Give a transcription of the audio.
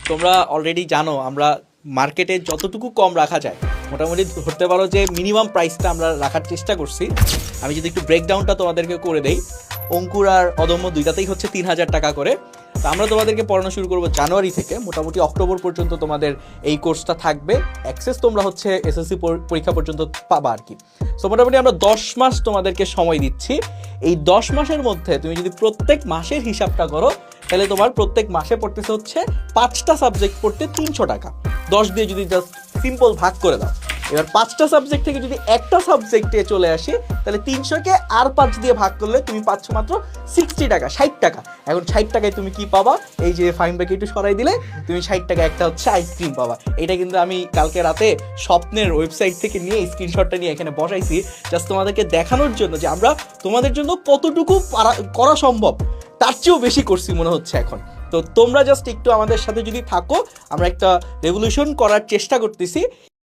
তোমরা অলরেডি জানো আমরা মার্কেটে যতটুকু কম রাখা যায় মোটামুটি ধরতে পারো যে মিনিমাম প্রাইসটা আমরা রাখার চেষ্টা করছি। আমি যদি একটু ব্রেকডাউনটা তোমাদেরকে করে দেই, অঙ্কুর আর অদম্য দুইটাতেই হচ্ছে 3,000 টাকা করে। তো আমরা তোমাদেরকে পড়ানো শুরু করবো জানুয়ারি থেকে, মোটামুটি অক্টোবর পর্যন্ত তোমাদের এই কোর্সটা থাকবে। অ্যাক্সেস তোমরা হচ্ছে এসএসসি পরীক্ষা পর্যন্ত পাবা আর কি। সো মোটামুটি আমরা 10 মাস তোমাদেরকে সময় দিচ্ছি। এই 10 মাসের মধ্যে তুমি যদি প্রত্যেক মাসের হিসাবটা করো তাহলে তোমার প্রত্যেক মাসে পড়তেছে হচ্ছে 5টা সাবজেক্ট পড়তে 300 টাকা। 10 দিয়ে যদি জাস্ট সিম্পল ভাগ করে দাও, এবার 5টা সাবজেক্ট থেকে যদি একটা সাবজেক্টে চলে আসি তাহলে 300কে আর 5 দিয়ে ভাগ করলে তুমি পাচ্ছ মাত্র 60 টাকা, 60 টাকা। এখন 60 টাকায় তুমি কি পাবা? এই যে ফাইন ব্যাকে একটু সরাই দিলে তুমি 60 টাকা একটা হচ্ছে আইসক্রিম পাবা। এটা কিন্তু আমি কালকে রাতে স্বপ্নের ওয়েবসাইট থেকে নিয়ে স্ক্রিনশটটা নিয়ে এখানে বসাইছি, জাস্ট তোমাদেরকে দেখানোর জন্য যে আমরা তোমাদের জন্য কতটুকু করা সম্ভব তার চেয়েও বেশি করছি মনে হচ্ছে এখন। তো তোমরা জাস্ট একটু আমাদের সাথে যদি থাকো, আমরা একটা রেভলিউশন করার চেষ্টা করতেছি।